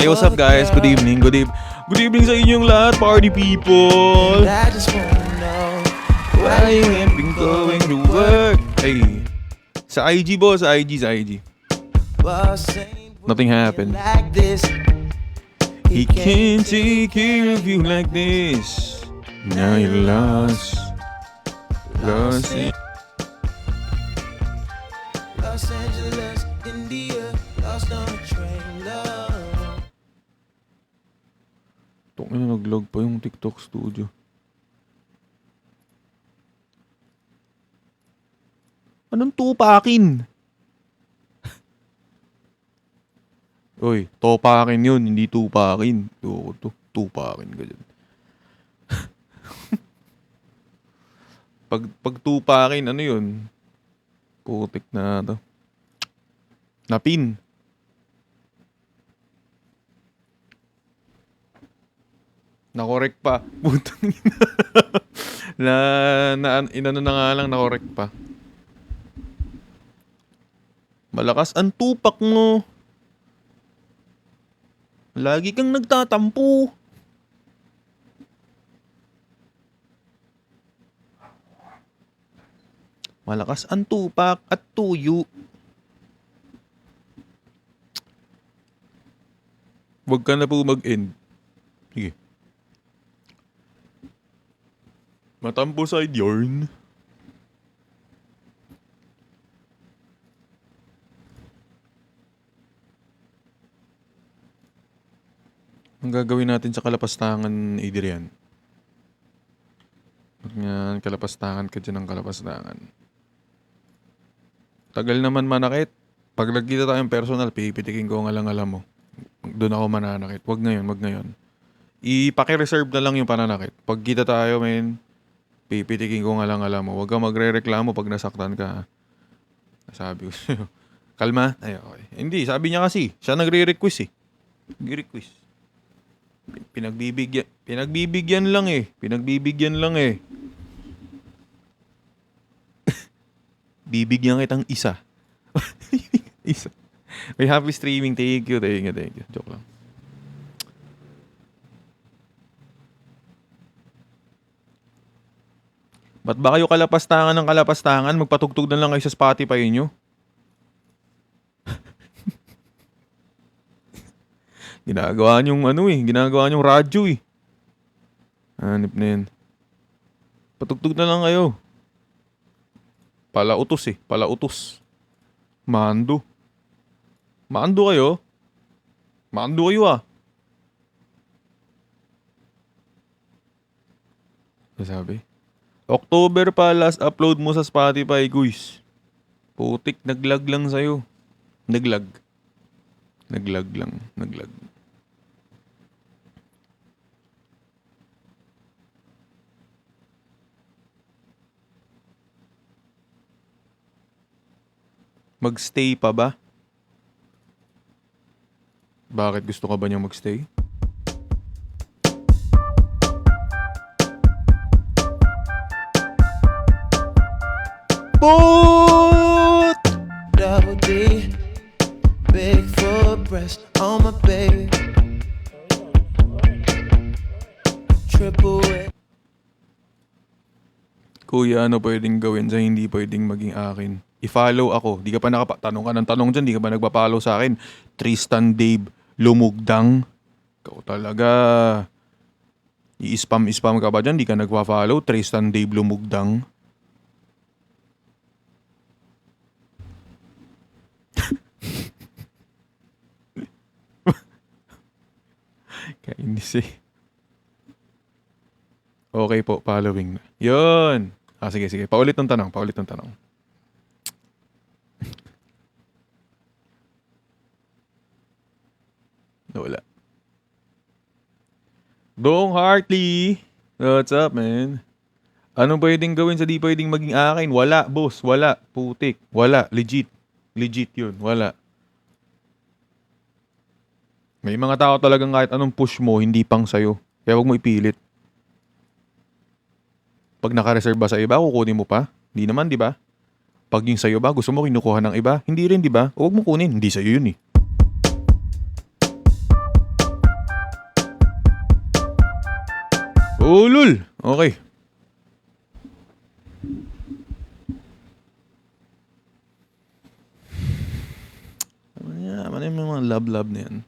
Hey, what's up guys? Good evening, good evening sa inyong lahat, party people. I just wanna know Why you ain't been going to work? Hey, sa IG boss, sa IG. what's saying Nothing happened. like this. He can't take care of you like this. Now you're lost it. Los Angeles, India, lost on a train, love. Tok na nag-log pa yung TikTok studio. Anong tupakin? Oy, topakin yun, hindi tupakin. Tupakin ka dyan. pag tupakin, ano yun? Putik na to. Napin. Nakorek pa. Putang ina. Inano na nga lang, nakorek pa. Malakas ang tupak mo. Lagi kang nagtatampo. Malakas ang tupak at tuyo. Huwag ka na po mag-end. Sige. Matampo side yarn. Ang gagawin natin sa kalapastangan, Adrian? Yan, kalapastangan ka dyan ng kalapastangan. Tagal naman manakit. Pag nagkita tayong personal, pipitikin ko ang alang-alam mo. Doon ako mananakit. Wag ngayon. Ipaki-reserve na lang yung pananakit. Pag kita tayo, men, pipitikin ko ang alang-alam mo. Wag kang magre-reklamo pag nasaktan ka. Sabi ko sa'yo. Kalma. Ay, okay. Hindi, sabi niya kasi. Siya nagre-request eh. Nagre-request. Pinagbibigyan lang eh. Bibigyan kitang isa. Isa. May happy streaming. Thank you. Joke lang. Ba't ba kayo kalapastangan ng kalapastangan? Magpatugtog na lang kayo sa Spotify nyo. Ginagawa nyong radyo eh. Hanip na yan. Patugtog na lang kayo. Palautos. Mando kayo ah. Ano sabi? October pa last upload mo sa Spotify, guys. Putik, naglag lang sa'yo. Naglag lang. Magstay pa ba? Bakit gusto ka ba niyang magstay? Boot! Double D, big full breast on my baby. Triple A. Kuya, ano pwedeng gawin sa hindi pwedeng maging akin? I-follow ako. Di ka pa tanong ka ng tanong dyan. Di ka ba nagpa-follow sa akin? Tristan Dave Lumugdang. Ikaw talaga. I-spam ka ba dyan? Di ka nagpa-follow? Tristan Dave Lumugdang. Kainis eh. Okay po, following na. Yun. Sige. Paulit ng tanong. Wala. Dong Hartley. What's up, man? Anong pwedeng gawin sa di pwedeng maging akin? Wala, boss. Wala. Putik. Wala. Legit yun. Wala. May mga tao talagang kahit anong push mo, hindi pang sayo. Kaya wag mo ipilit. Pag naka-reserve ba sa iba, kukunin mo pa? Hindi naman, di ba? Pag yung sa'yo ba, gusto mo kinukuha ng iba? Hindi rin, di ba? Huwag mo kunin. Hindi sa'yo yun eh. Ulul! Okay. Ano yung mga love-love na yan?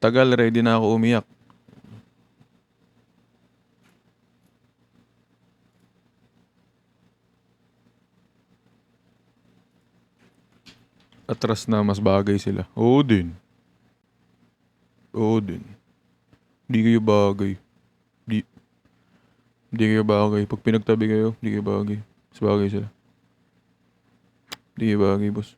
Tagal, ready na ako umiyak. Atras na mas bagay sila. Oo din. Oo din. Di kayo bagay. Di, di kayo bagay. Pag pinagtabi kayo, di kayo bagay. Mas bagay sila. Di kayo bagay, boss.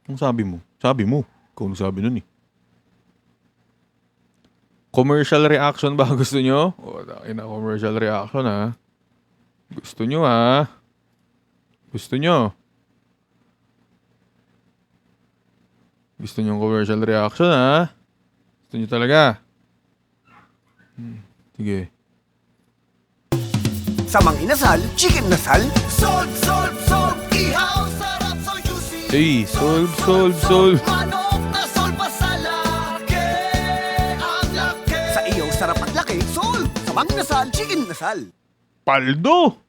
Ang sabi mo? Sabi mo. Ikaw ang sabi nun eh. Commercial reaction ba gusto nyo? O, na commercial reaction ha. Gusto nyo ha. Gusto nyo. Gusto nyo commercial reaction ha. Gusto nyo talaga. Sige. Samang inasal, chicken nasal. Solve, solve, solve. Ihaw, sarap, so juicy. Hey, solve. Manok na solve pa sa laki. Ang laki. Sa iyo, sarap at laki. Solve! Samang inasal, chicken nasal. Paldo!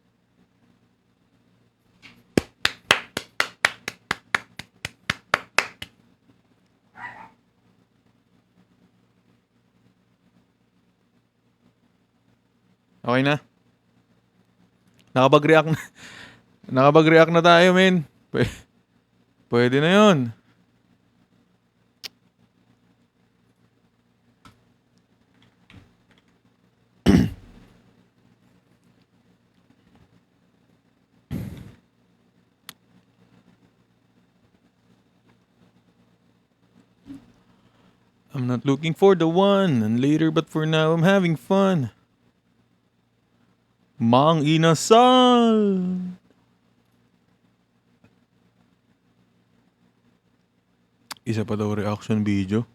Okay na? Nakapag-react na. Nakapag-react na tayo, men. Pwede na yun. I'm not looking for the one and later, but for now I'm having fun. Mang inasal. Isa pa daw reaction video.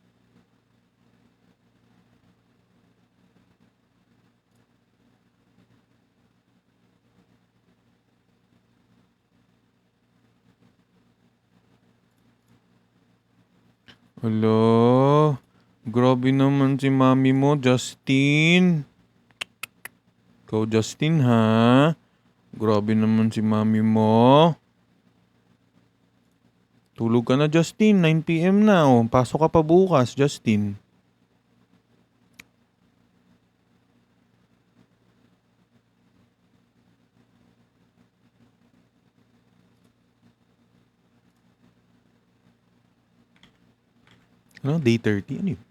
Hello? Grabe naman si mami mo, Justin. Ikaw, Justin, ha? Grabe naman si mami mo. Tulog ka na, Justin. 9 p.m. na. Oh. Pasok ka pa bukas, Justin. Ano? Day 30? Ano yun?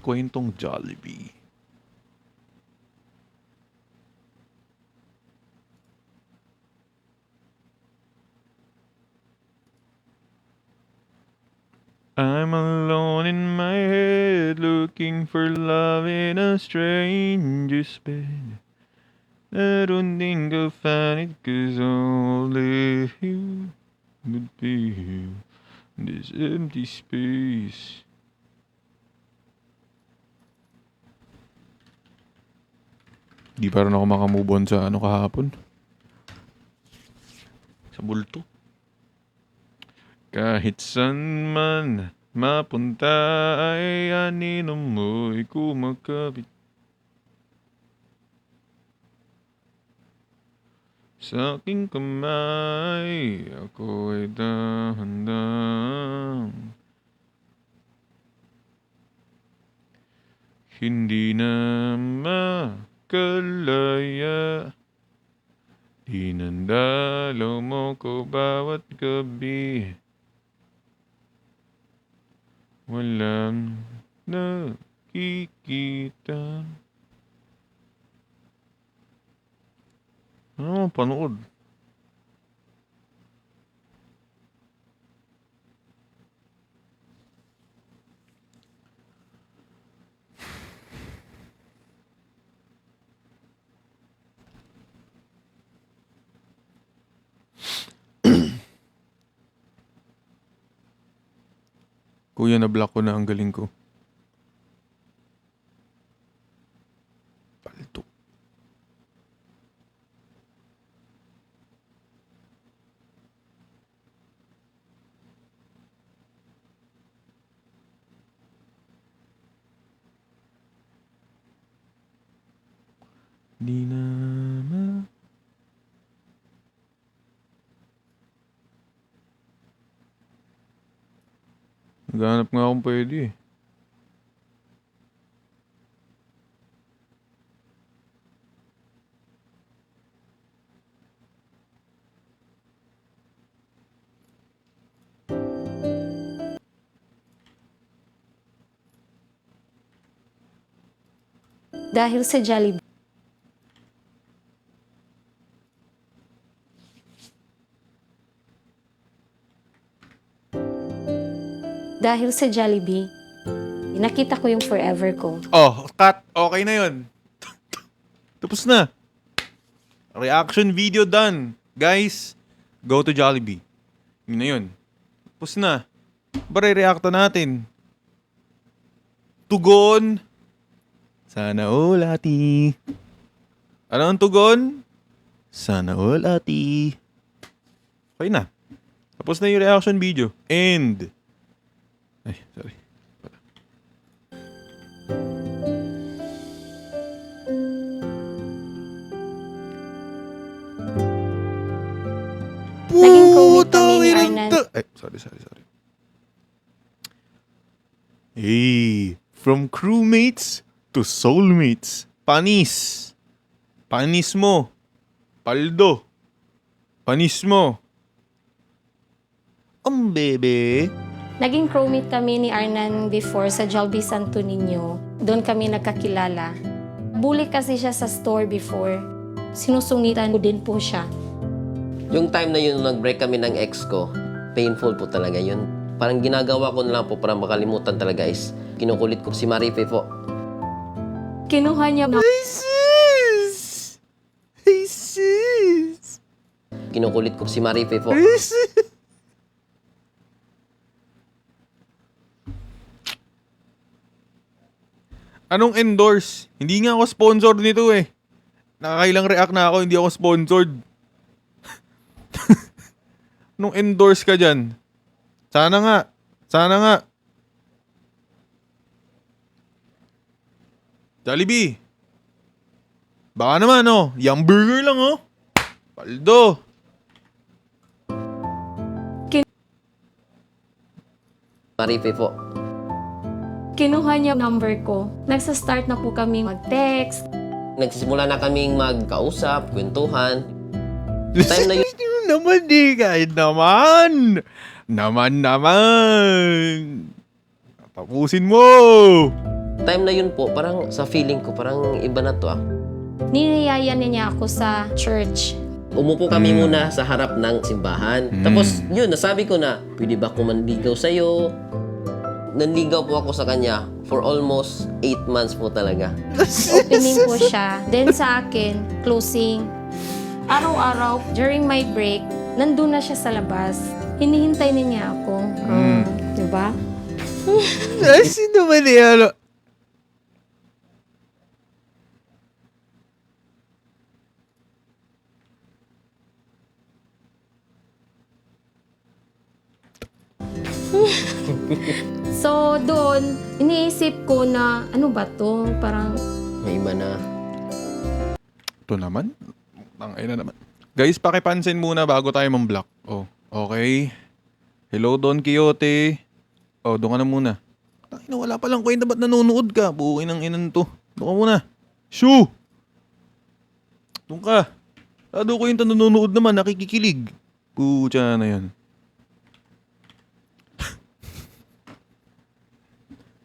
Kwentong Jollibee. I'm alone in my head, looking for love in a stranger's bed. I don't think I'll find it, 'cause only you would be here in this empty space. Di pa rin ako makamove on sa ano kahapon. Sa bulto. Kahit saan man mapunta ay aninom mo'y kumakapit. Sa aking kamay, ako ay dahan-dahan. Hindi na makalaya. Dinandalaw mo ko bawat gabi. Walang nakikita. Ano, panood. Kuya, na-block ko na ang galing ko. Di na Naghanap nga akong pwede eh. Dahil sa Jollibee. Dahil sa Jollibee, nakita ko yung forever ko. Oh, cut. Okay na yun. Tapos na. Reaction video done. Guys, go to Jollibee. Yun na yun. Tapos na. Bare-reacta natin. Tugon. Sana all ati. Ano ang tugon? Sana all ati. Okay na. Tapos na yung reaction video. End. Ay, sorry. Naging co-mate kami ni Arnan. Ay, sorry. Hey, from crewmates to soulmates. Panis. Panis mo. Paldo. Panis mo. Bebe. Naging crewmate kami ni Arnan before sa Jollibee Santo Niño. Doon kami nagkakilala. Bully kasi siya sa store before. Sinusungitan ko din po siya. Yung time na yun, nag-break kami ng ex ko, painful po talaga yun. Parang ginagawa ko na lang po para makalimutan talaga is kinukulit ko si Marife po. Kinuha niya Jesus! Jesus! Kinukulit ko si Marife po. Anong endorse? Hindi nga ako sponsored nito eh. Nakakailang react na ako, hindi ako sponsored. Anong endorse ka dyan? Sana nga. Jollibee. Baka naman oh, yung burger lang oh. Paldo. Marife po. Kinuha niya number ko. Nagsa-start na po kami mag-text. Nagsisimula na kaming magkausap, kwentuhan. Time na yun, naman di kahit naman. Naman. Tapusin mo. time na yun po, parang sa feeling ko, parang iba na to ah. Niyaya niya ako sa church. Umupo kami muna sa harap ng simbahan. Tapos yun, nasabi ko na, pwede ba ako manligaw sa'yo? Nanligaw po ako sa kanya for almost 8 months po talaga. Opening po siya. Then sa akin, closing. Araw-araw, during my break, nandun na siya sa labas. Hinihintay na niya ako. Diba? Sino ba niya? So, doon, iniisip ko na, ano ba to? Parang, May iba na. Ito naman. Tangay na naman. Guys, pakipansin muna bago tayo mag-block. Oh, okay. Hello, Don Quixote. Oh, doon ka na muna. Tangay na, wala palang kwenta. Ba't nanonood ka? Buuin ng inan to. Doon ka muna. Shoo! Doon ka. Sado ko yung nanonood naman, nakikikilig. Pucha na yan.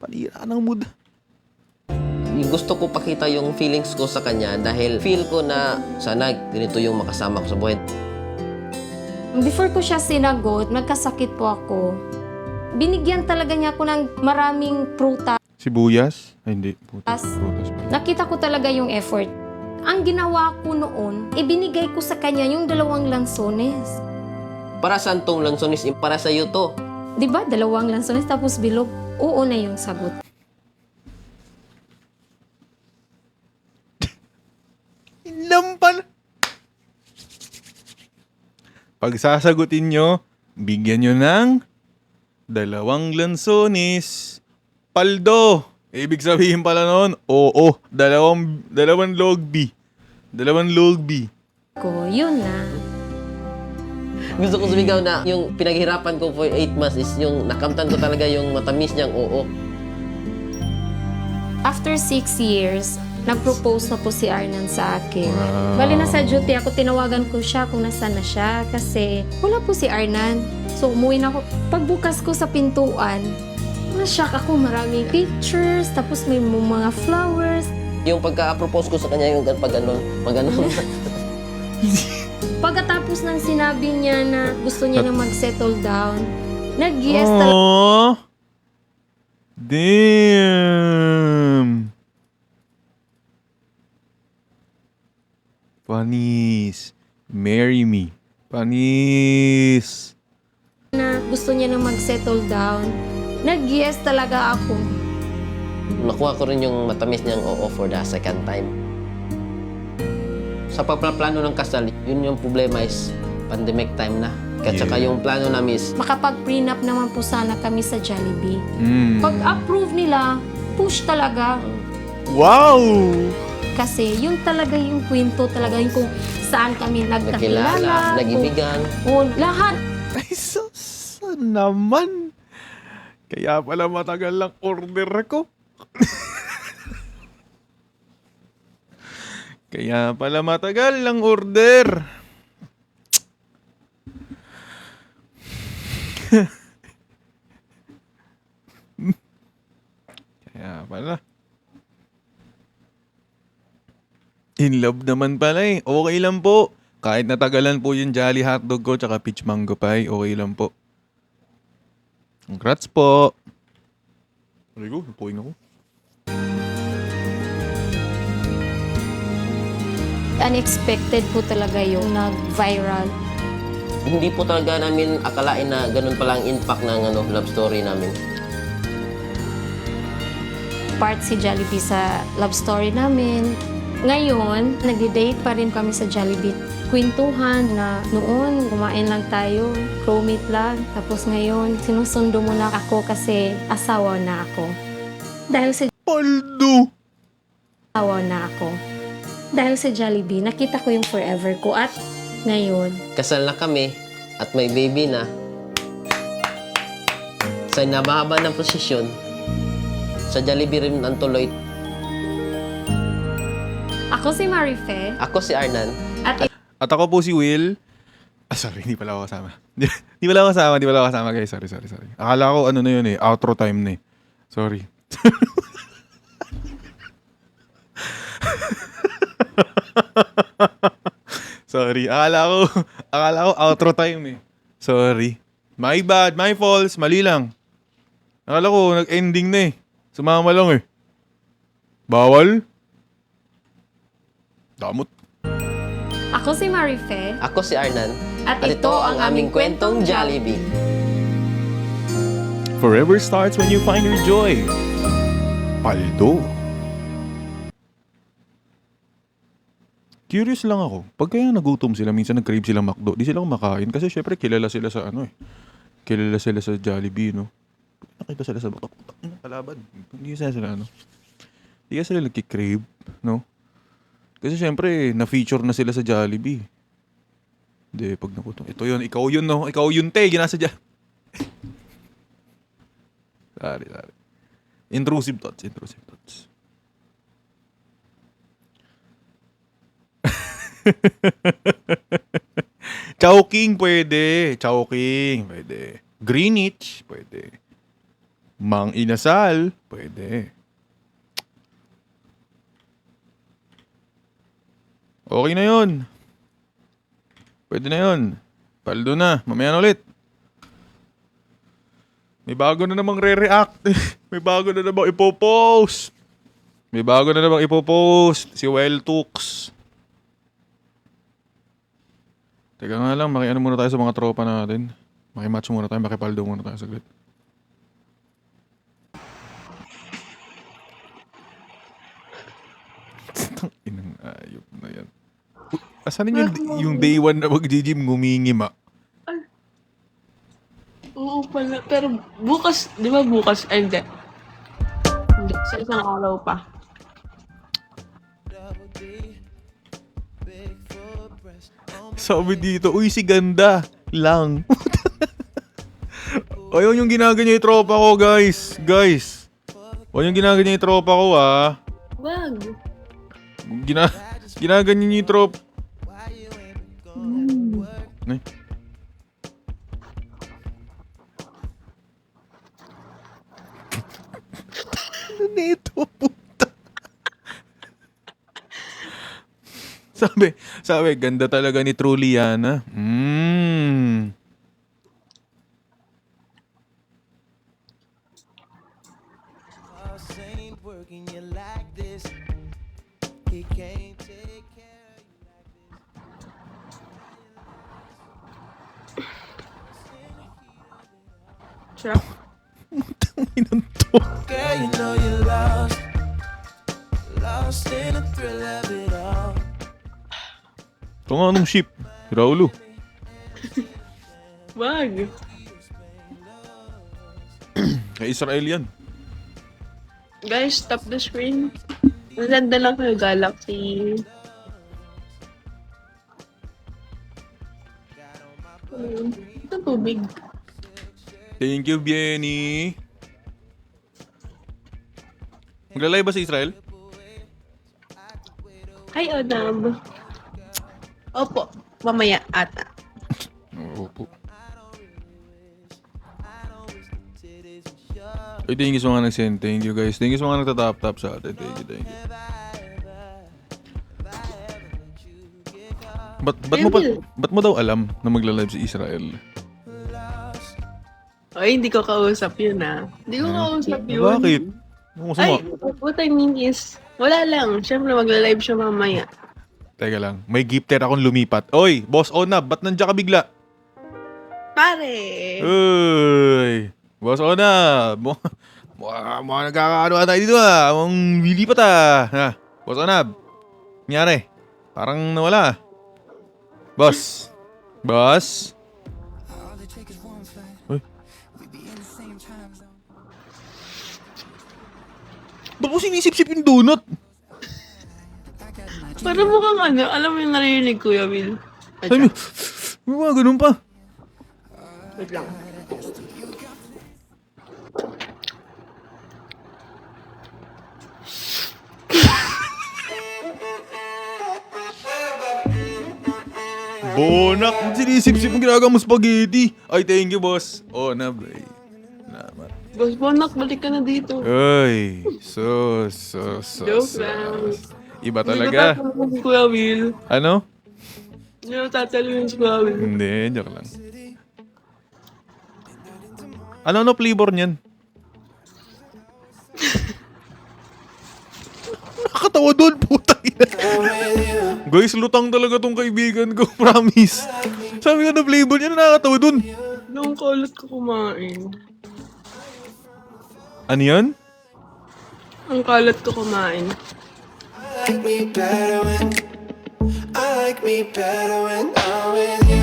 Panira ng mood. Gusto ko pakita yung feelings ko sa kanya dahil feel ko na sana ganito yung makasama ko sa buhay. before ko siya sinagot, nagkasakit po ako. Binigyan talaga niya ako ng maraming prutas. Sibuyas? Ay, hindi. Prutas pa. Nakita ko talaga yung effort. Ang ginawa ko noon, ibinigay ko sa kanya yung 2 lansones. Para saan tong lansones? Para sa iyo to. Di ba? 2 lansones tapos bilog. Oo na yung sagot. Lampal. Pag sasagutin nyo, bigyan nyo ng 2 lansones. Paldo. Ibig sabihin pala noon, oo, dalawang logbi. Dalawang logbi. ko. Yun na. Gusto ko sumigaw na yung pinaghirapan ko for 8 months is yung nakamtan ko talaga yung matamis niyang oo. After 6 years, nag-propose na po si Arnan sa akin. Wow. Bali na sa duty ako, tinawagan ko siya kung nasaan na siya kasi wala po si Arnan. So umuwi na ako. Pagbukas ko sa pintuan, na-shock ako, maraming pictures, tapos may mga flowers. Yung pagka-propose ko sa kanya yung pag ganon. Pagkatapos ng sinabi niya na gusto niya na mag-settle down, nag-yes talaga. Aww. Damn. Panis. Marry me. Panis. Na gusto niya na mag-settle down, nag-yes talaga ako. Nakuha ko rin yung matamis niyang oo for the second time. Sa pagpaplano ng kasal, yun yung problema is pandemic time na. At saka Yeah. yung plano namin is Makapag-prenup naman po sana kami sa Jollibee. Mm. Pag-approve nila, push talaga. Wow! Kasi yun talaga yung kwento talaga yung kung saan kami nagkakilala. nagkilala, nagibigan. O lahat. Ay, sus naman. Kaya pala matagal lang order ko. Kaya pala matagal lang order. Kaya pala. In love naman pala eh. Okay lang po. Kahit natagalan po yung Jolly Hotdog ko tsaka peach mango pie, okay lang po. Congrats po. Aray ko, napuwing ako. Unexpected po talaga yung nag-viral. Hindi po talaga namin akalain na ganun pala ang impact ng love story namin. Part si Jollibee sa love story namin. Ngayon, nagde-date pa rin kami sa Jollibee. Kwentuhan na noon, kumain lang tayo, crewmate lang. Tapos ngayon, sinusundo mo na ako kasi asawa na ako. Dahil sa Paldo! asawa na ako. Dahil sa Jollibee, nakita ko yung forever ko at ngayon, Kasal na kami at may baby na. Sa nabahaba ng posisyon, sa Jollibee rin ang tuloy. ako si Marife Ako si Arnan. At ako po si Will. Ah, sorry, hindi pala ako kasama. Hindi pala ako kasama, guys. Sorry. Akala ko ano na yun eh, outro time na eh. Sorry. Sorry, akala ko outro time eh. Sorry. My bad, my faults, mali lang. Akala ko nag-ending na eh. Sumama lang eh. Bawal? Damot. Ako si Marife Ako si Arnan. at ito ang aming kwentong Jollibee. Forever starts when you find your joy. Paldo. Curious lang ako. Pag kaya nagutom sila, minsan nag-crave silang McDo, di sila kumakain. Kasi syempre, kilala sila sa ano eh. Kilala sila sa Jollibee, no? Nakita sila sa batok. Kalaban. Hindi sila ano. Hindi kasi sila nagkikrave, no? Kasi syempre, na-feature na sila sa Jollibee. Hindi, pag nagutom. Ito yun, ikaw yun, no? Ikaw yun, te. Ginasa dyan. Sorry. Intrusive thoughts. Chowking pwede. Greenwich pwede. Mang Inasal pwede. Okay na yun. Pwede na yun. Paldo na. Mamaya na ulit. May bago na namang re-react. May bago na namang ipopost. Si Well Tux. Teka nga lang, makiano muna tayo sa mga tropa natin. Makimatch muna tayo, makipaldo muna tayo saglit. Inang ayop na yan. Asan yung day one na mag-gym ngumingim ah? Oo pala. Pero bukas, di ba bukas? Ay, hindi. Hindi, sa isang araw pa. double D. Sabi dito, uy, si ganda lang. Ayun yung ginaganyan yung tropa ko, guys. Guys. Ayun yung ginaganyan yung tropa ko, ah. Wag. Ginaganyan yung tropa. Ay. Ano nito, puta? Sabi, ganda talaga ni Truliana. Boss ain't working you like this. He can't take care of you like this. Sarap. Tangin to. Girl, you know you're lost. Lost in the thrill of it all. Ito nga anong ship? Si Raulo. Wag. Kay Israel yan. Guys, stop the screen. Maganda lang kayo, Galaxy. Ito tubig. Thank you, Bienny. Maglalay ba si Israel? Hi, Adam. Opo, mamaya ata. Opo. Ay, thank you sa mga nag-send. Thank you, guys. Thank you sa mga nagtatap-tap sa atin. Thank you. Ba't mo daw alam na magla-live si Israel? Ay, hindi ko kausap yun Hindi ko kausap yun. Bakit? Ano Ay, masama? what I mean is, wala lang. Siyempre, magla-live siya mamaya. Teka lang. May gifter akong lumipat. Oy, Boss Onab, ba't nandiyan ka bigla? Pare! Uy! Boss Onab! Mga nagkakaano tayo dito Mong lilipat Ha? Boss Onab! Nangyari? Parang nawala Boss! Boss? Uy. Ba't mo sinisip-sip yung donut? Parang mukhang alam mo yung narinig ko, Will. Sabi mo, may mga ganun pa. Wait lang. Bonak! Sinisip-sip yung ginagawa mo spaghetti. Ay, thank you, boss. Onab. Ay, salamat. Boss Bonak, balik ka na dito. Ay, Joke lang. Iba Hindi talaga. ko tatanungin si Kuya Will. Ano? Hindi ko tatanungin si Kuya Will. Hindi, joke lang. Ano flavor niyan? Nakakatawa doon, puta ina. Guys, lutang talaga tong kaibigan ko, promise. Sabi ko na flavor niya, nakakatawa doon. Nung kulot ko kumain. Ano yan? Ang kalat ko kumain. Like me better when I like me better when I'm with you.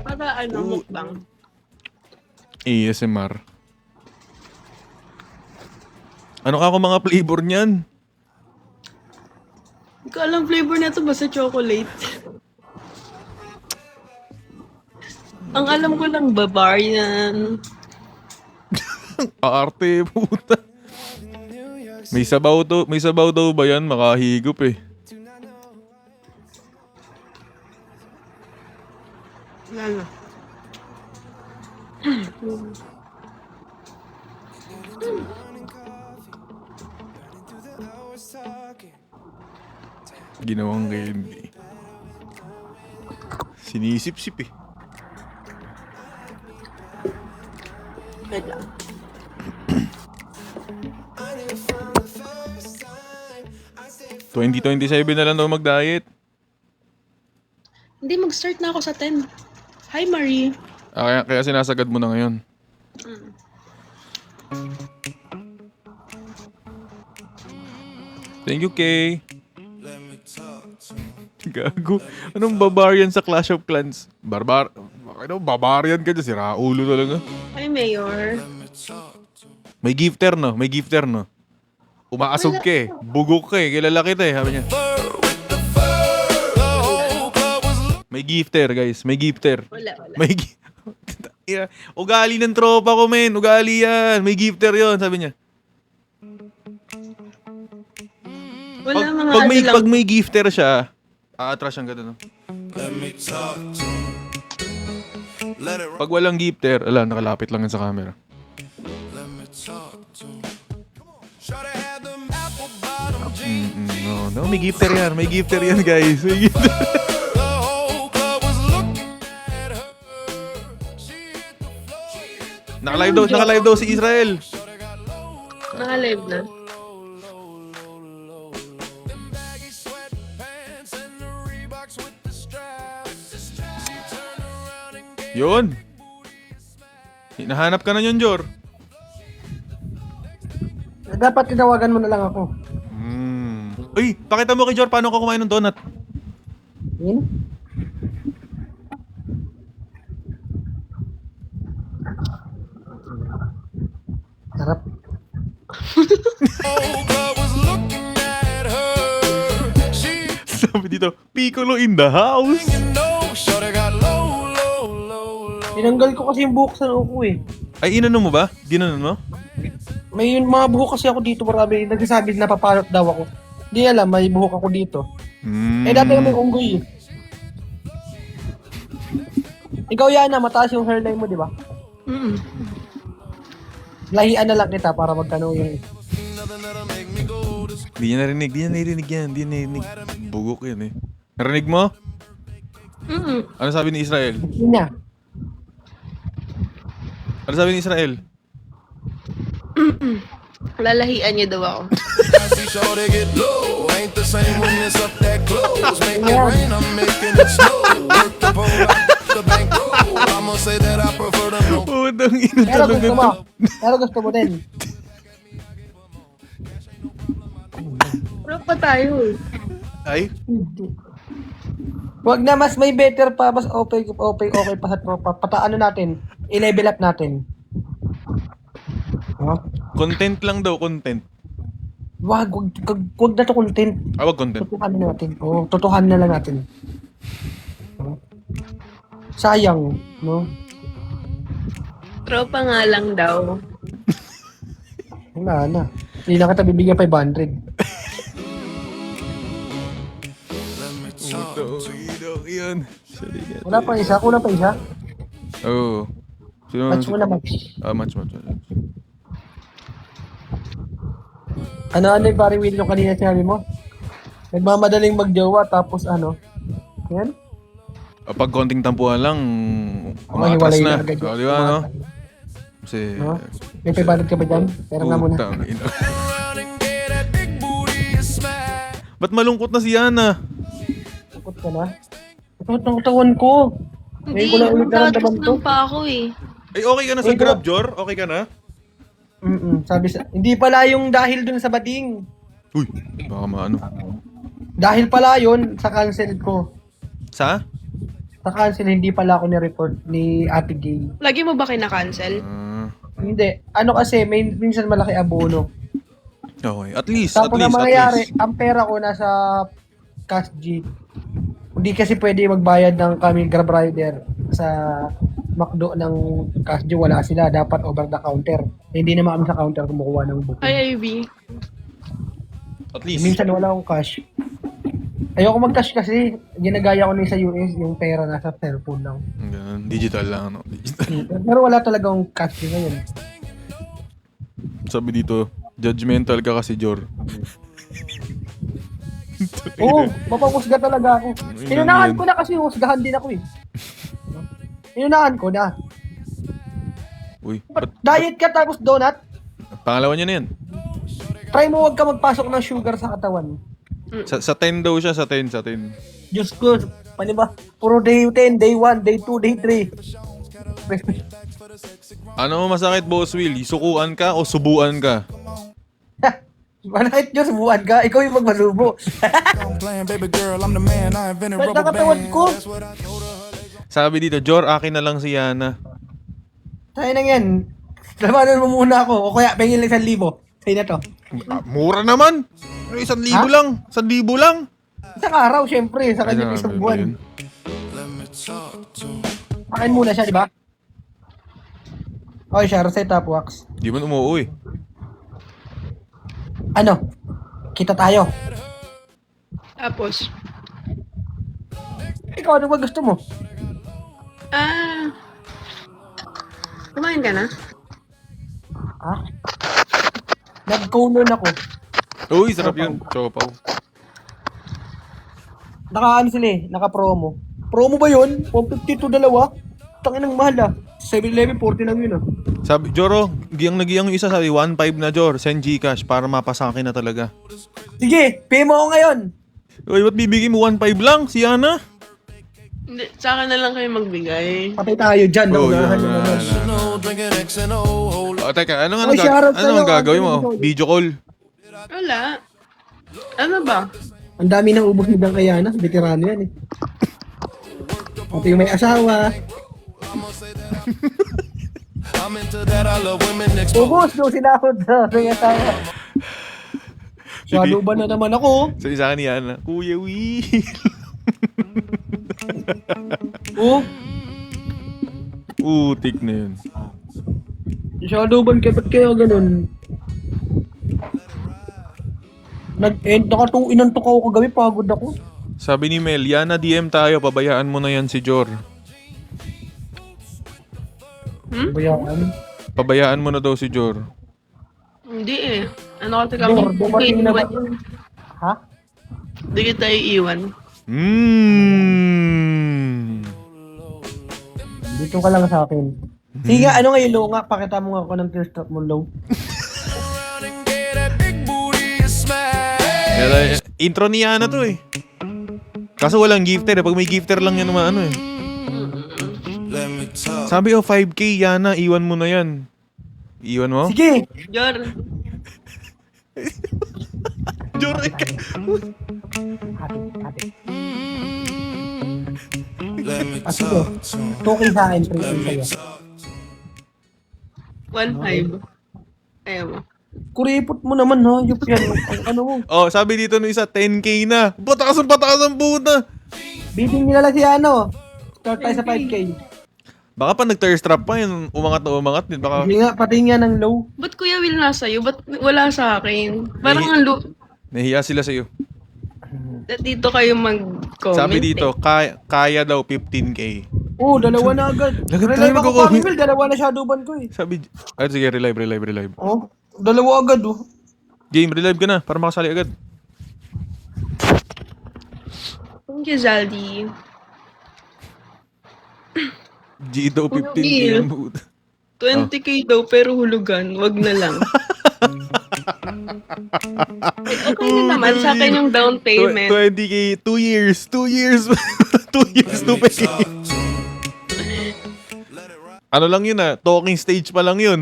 Para mukbang. ASMR. Ano ka mga flavor niyan? Hindi ko alam flavor nito, basta chocolate. Ang alam ko lang, Bavarian. Arte, puta. May sabaw daw ba yan? Makahigop eh. Wala na. Ginawang candy. Sinisip-sip eh. Wait lang. $2027 na lang daw mag-diet. Hindi, mag-start na ako sa 10. Hi, Marie. Kaya sinasagad mo na ngayon. Thank you, Kay. Gago. Anong barbarian sa Clash of Clans? Ano, barbarian ka dyan. Sira ulo talaga. Ay, Mayor. May gifter, no? May gifter, no? Umaasog ka eh. Bugok ka eh. Kilala kita eh. Sabi niya. May gifter, guys. May gifter. Wala. May ugali ng tropa ko, men. Ugali yan. May gifter yon, sabi niya. Wala mga Pag ano lang. may gifter siya, aatras siyang gano'n. No? Pag walang gifter, ala, nakalapit lang yan sa camera. No, may gifter yan. May gifter yan, guys. May gifter. Naka-live daw si Israel. Naka-live na. Yun. Hinahanap ka na yun, Jor. Dapat tinawagan mo na lang ako. Uy, pakita mo kay Jor paano ka kumain ng donut. Yun? Sarap. Sabi dito, Piccolo in the house. Tinanggal ko kasi yung buhok sa noo ko eh. Ay, inano mo ba? Ginanon mo? May yun, mga buhok kasi ako dito, marami nagsasabi na napapalot daw ako. Hindi alam, may buhok ako dito. Eh dati naman unggoy eh. Ikaw Yana, mataas yung hairline mo, di ba? Lahian na lang kita para magkano yung... Di niya narinig yan. Di niya narinig. Bugok yan eh. Narinig mo? Ano sabi ni Israel? Yun na. Ano sabi ni Israel? Lalahian niyo daw ako. Putang ina Pero talaga gusto mo. to. Pero gusto mo din. Pero pa tayo eh. Ay? Wag na, mas may better pa, mas okay pa sa tropa. Pataano natin, i-level up natin. Huh? Content lang daw, content. Wag na to content. Wag content. Totohanan na natin. Oo, totohanan na lang natin. Huh? Sayang, no? Tropa nga lang daw. Wala na. Hindi na kita bibigyan 500. Yun. Wala pa isa? Kulang pa isa? Oo. Sino? Match mo na match. Match. Ano yung pare Will yung kanina sinabi mo? Nagmamadaling magjowa tapos ano? Yan? Pag konting tampuhan lang, hiwalay umatras na. na agad yun. Di ba, no? Kasi... No? May 500 ka ba dyan? Pero nga muna. Putang ina. Ba't malungkot na si Yana? Takot ka na? Takot ng katawan ko. Ngayon ko lang ulit naramdaman to. lang pa ako eh. Ay, okay ka na sa Grab, Jor? Okay ka na? Sabi sa... Hindi pala yung dahil dun sa bading. Uy, baka maano. Dahil pala yun sa cancel ko. Sa? Sa cancel, hindi pala ako ni-report ni Ate Gay. Lagi mo ba kina-cancel? Hindi. Ano kasi, minsan malaki abono. Okay, at least, Tapos at ang least. mangyayari, ang pera ko nasa Cash G. Hindi kasi pwede magbayad ng kaming Grab rider sa McDo ng Cash G. Wala sila. Dapat over the counter. Hindi naman kami sa counter kumukuha ng booking. Ay, Ivy. At least. Minsan wala akong cash. Ayoko mag-cash kasi ginagaya ko na sa US yung pera nasa cellphone lang. Ganun, digital lang, ano? Digital. Pero wala talagang cash din ngayon. Sabi dito, judgmental ka kasi, Jor. Oo, mapangusga talaga ako. Inunahan ko na kasi husgahan din ako eh. Inunahan ko na. Uy, Diet ka tapos donut? pangalawa niya na yan. Try mo wag ka magpasok ng sugar sa katawan. Sa 10 daw siya, sa 10. Diyos ko, paano ba? Puro day 10, day 1, day 2, day 3. Ano masakit, Boss Will? Sukuan ka o subuan ka? Malakit nyo, subuhan ka. Ikaw yung magmasubo. I'm playing baby girl, I'm the man, I invented Ba't rubber nakatawan band. ko? Sabi dito, Jor, akin na lang si Yana. Tayo nang yan. Labanan mo muna ako. O kaya, pengin lang 1,000. Sa'yo na to. Mura naman. 1,000 Ha? lang. 1,000 lang. Isang araw, syempre. Sa kanya isang buwan. Pakain muna siya, di ba? Okay siya, reset top wax. Di man umuwi. Ano? Kita tayo. Tapos, Ikaw, ano ba gusto mo? kumain ka na? Ha? Nag-conan ako. Uy, sarap yun. Chopaw. Naka-ano sila eh, naka-promo. Promo ba yun? 150 to dalawa? Tangin ng mahal ah. 7-Eleven, 40 lang yun ah. Sabi, Joro, giyang yung isa, sabi, 1.5 na, Jor. Send Gcash para mapasakin na talaga. Sige, pay mo ako ngayon. Uy, ba't bibigay mo 1.5 lang? Si Yana? Hindi, sa akin na lang kayo magbigay. Patay tayo dyan. Oh, Naunahan yun, mo naman. Oh, teka, ano Oh, shoutout ano ang sa'yo, gagawin mo? Anthony. Video call? Wala. Ano ba? Ang dami ng ubos ni Bang Kayana. Veterano yan eh. Pati yung may asawa. I'm into that, I love women next. Ubos no sinahod sa may asawa. Shadow ba na naman ako? Sa isa ni Yana, Kuya Will. Oh, Utik na yun. shadow ban kayo, ba't kaya ganun? Naka-2 inantok ako kagabi, pagod ako. Sabi ni Mel, Yana, DM tayo, pabayaan mo na yan si Jor. Bayaan. Pabayaan mo na daw si Jor. Hindi eh. Ano kasi Dor, kami? dumating na ba? Ha? Hindi kita iiwan. Dito ka lang sa akin. Sige nga, ano ngayon low nga? Pakita mo nga ako ng tear strap mo low. Intro ni Yana to eh. Kaso walang gifter eh. Pag may gifter lang yan naman ano eh. Sabi 5K Yana, iwan mo na yan. Iwan mo? Sige! Jor, Jor, Ate. Sige. 2K sa akin, 3K sa'yo. 1.5. Ayaw mo. Kuripot mo naman ha, yup yan. Ano mo? Oh, sabi dito ng isa, 10K na. Pataas ang puta. Bidding nila lang si ano. Start tayo sa 5K. Baka pa nag-tear strap pa yun, umangat din. Baka Hindi nga, pati nga ng low. Ba't Kuya Will nasa iyo? Ba't wala sa akin? Parang ang nahiya sila sa'yo. dito kayo mag-comment. Sabi dito, kaya daw 15K. Oo, dalawa na agad. Lagot tayo Relive ako magko-comment. Pangil, dalawa na shadow ban ko eh. Sabi, sige, relive. Oh, dalawa agad oh. Game, relive ka na, para makasali agad. Thank you, Zaldi. G daw 15K Will. ang puta. 20k daw pero hulugan. Wag na lang. Okay na naman. Sa akin yung down payment. 20K, 2 years. 2 years to pay. Ano lang yun talking stage pa lang yun.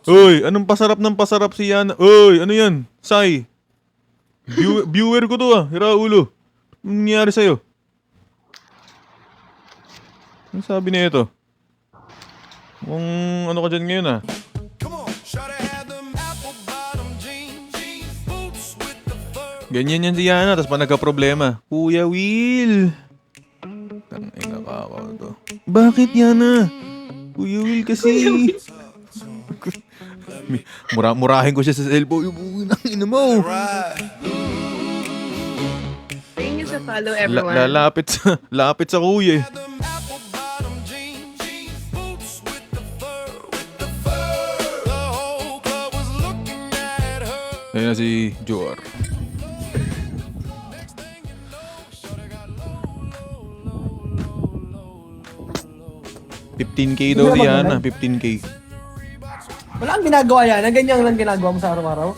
Uy, anong pasarap ng pasarap si Yana? Uy, ano yan? Sai. Viewer ko to hira ulo. Anong nangyari sa'yo? Ano sabi na ito? Kung ano ka dyan ngayon Ganyan yan si Yana, tapos pa nagka-problema. Kuya Will. Tangay nakakaw to. Bakit Yana? Kuya Will kasi. Murahin ko siya sa cellphone. Yung ina mo. Thank you sa follow, everyone. Lapit sa kuya eh. Ayan na si Jor. $15K daw si Yana, 15K. Wala kang ginagawa yan. Ganyan lang ginagawa mo sa araw-araw.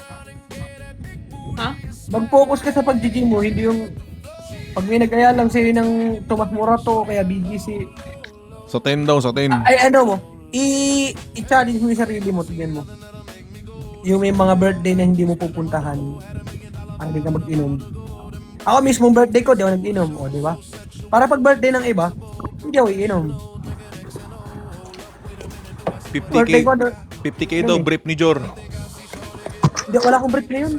Ha? Mag-focus ka sa pag-gym mo, hindi yung pag may nag-aya lang sa'yo ng Tomas Morato kaya BGC. Sa 10 daw, sa 10. Ay ano mo, i-challenge mo yung sarili mo, tignan mo. Yung may mga birthday na hindi mo pupuntahan, hindi ka mag-inom. Ako mismong birthday ko, di ako nag-inom, o di ba? Para pag birthday ng iba, hindi ako iinom. 50k. Birthday ko, 50k daw, brief ni Jor. hindi, wala akong break ngayon.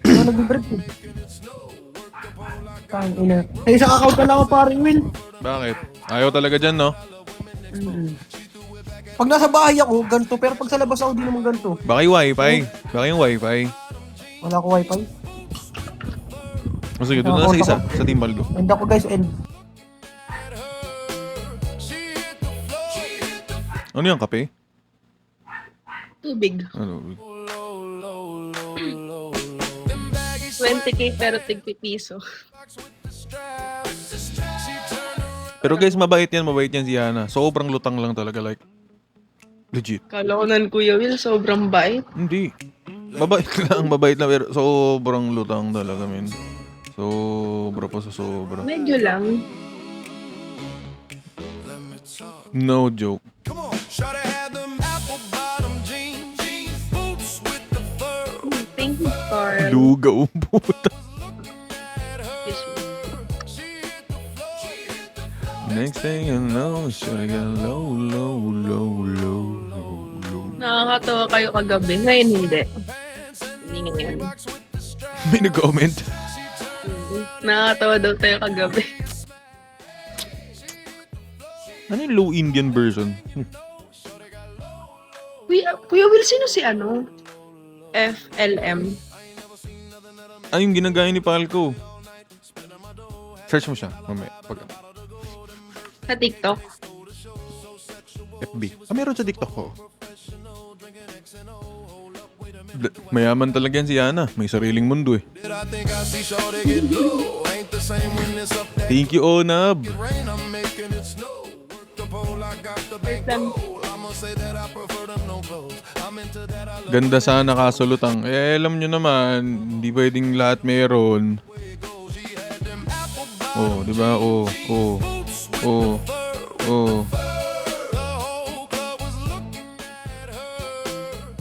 Hindi ako nag-break eh. Tangina. Sa isang account na lang ako paring Will. Bakit? Ayaw talaga dyan, no? Pag nasa bahay ako, ganito. Pero pag sa labas ako, di naman ganito. Baka yung wifi. Baka yung wifi. Wala ko wifi. O sige, doon na sa isa. Sa timbal ko. End ako guys, end. Ano yung kape? Tubig. Ano? 20k pero tig piso. Pero guys, mabait yan si Yana. Sobrang lutang lang talaga, like, legit. Kala ko nan Kuya Will, sobrang bait. Hindi. Mabait lang, pero sobrang lutang talaga, men. Sobra pa sa sobra. Medyo lang. No joke. Thank you, Carl. Lugaw, puta. Kiss me. Next thing you know, shawty got low. Nakakatawa kayo kagabi. Ngayon hindi. Hindi ngayon. May nag-comment. Nakakatawa daw tayo kagabi. Ano yung low Indian version? Kuya Will, sino si ano? FLM. Ano yung ginagaya ni Palco? Search mo siya. Mamaya. Pag Sa TikTok. FB. Meron sa TikTok ko. Mayaman talaga yan si Yana. May sariling mundo eh. Thank you, Onab. Ganda sana kaso lutang. Alam nyo naman, hindi pwedeng lahat meron. Oh, di ba? Oh.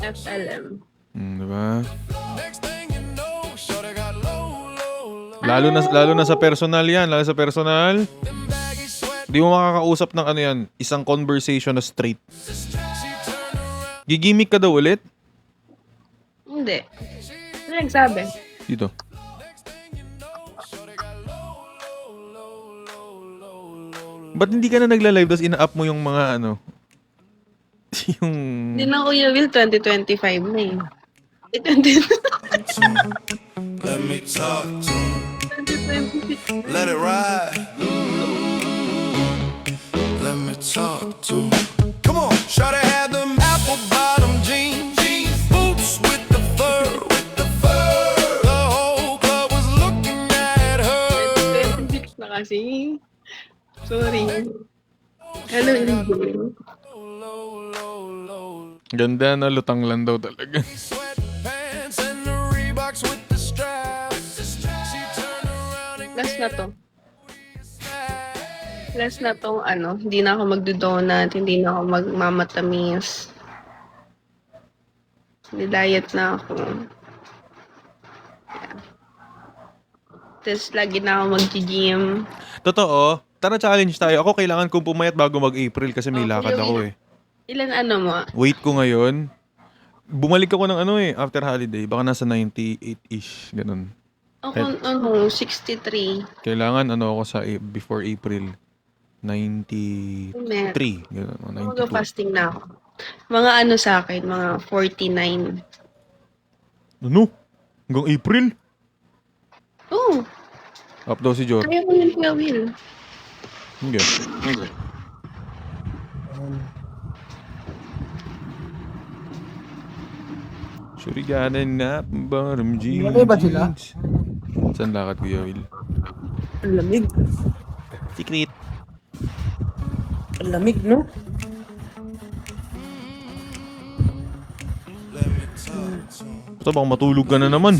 FLM. Di ba? Lalo na sa personal yan. Lalo sa personal. Di mo makakausap ng ano yan. Isang conversation na straight. Gigimik ka daw ulit? Hindi. Ano nagsabi? Dito. Ba't hindi ka na nagla-live tapos ina-up mo yung mga ano? Yung... Hindi na Kuya Will, 2025 na eh. 2026. Let me talk to you. Let it ride. Let me talk to you. Come on, Shawty had them apple bottom jeans, boots with the fur. The whole club was looking at her. 2026 na kasi. Sorry. Hello, Angel. Ganda na, lutang lang daw talaga. Sweatpants and the Reeboks with the straps. She turned around and Last na to. Last na tong ano, hindi na ako magdo-donut, hindi na ako magmamatamis. Diet na ako. Yeah. Tapos lagi na ako mag-gym. Totoo. Tara challenge tayo. Ako kailangan kong pumayat bago mag-April kasi may lakad ako eh. Ilan ano mo? Weight ko ngayon. Bumalik ako ng ano eh, after holiday. Baka nasa 98-ish. Ganun. Ako, ano, 63. Kailangan ano ako sa before April. 93. Ganun. o 92. Mag-fasting na ako. Mga ano sa akin, mga 49. Ano? Hanggang April? Oh, Up daw si Jor. kaya ko yun, Kuya Will. Hindi. Sure got a nap bottom jeans. Malay ba sila? Saan lakad, Kuya Will? Ang lamig. Secret. Ang lamig, no? Basta bang matulog ka na naman.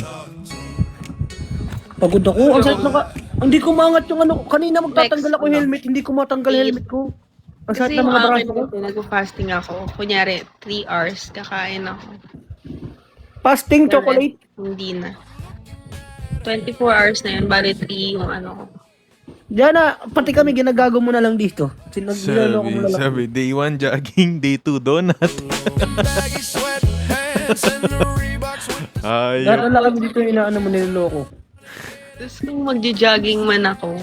Pagod ako. Ang sakit na ka. Hindi ko maangat yung ano. Kanina magtatanggal ako yung helmet. Hindi ko matanggal yung helmet ko. Ang sakit Kasi na yung mga akin, braso ko. nag-fasting ako. Kunyari, 3 hours, kakain ako. Fasting chocolate. Hindi na. 24 hours na yun, bali 3 yung ano ko. Diana, pati kami ginagago mo na lang dito. Sinagilalo ko mo na lang. Sabi, day 1 jogging, day 2 donut. Baggy sweatpants and the Reeboks with Lahat Ayun. na lang kami dito yung inaano mo niloloko. Tapos kung magja-jogging man ako,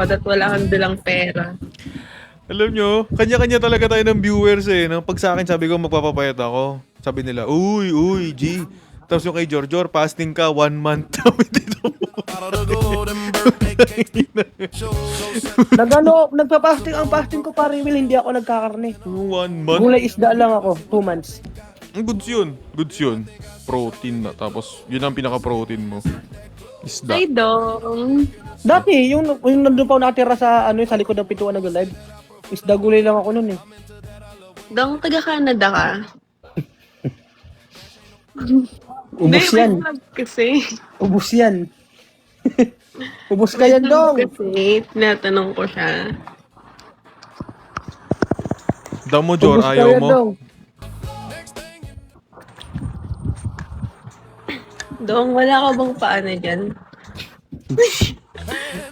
at wala kang dalang pera, Alam nyo, kanya-kanya talaga tayo ng viewers eh. No? Pag sa akin, sabi ko magpapapayat ako. Sabi nila, uy, G. Tapos yung kay Jorjor, fasting ka 1 month. Sabi dito. out of the golden birthday cake. So Nagpa-fasting, ang fasting ko pare Will, hindi ako nagkakarne. 1 month. Gulay isda lang ako, 2 months. Goods yun. Goods yun. Protein na. Tapos, yun ang pinaka-protein mo. Isda. ay dong. Dati, yung nandun pa ako nakatira sa, sa likod ng pintuan nag-live, isda gulay lang ako nun eh. Dong, taga-Canada ka? Ubus Hindi, yan. may vlog kasi. Ubus yan. Ubus ka yan, dong. Kasi, tinatanong ko siya. Damo, Jor. Ubus ka Ayaw yan, mo. dong. Dong, wala ka bang paano dyan?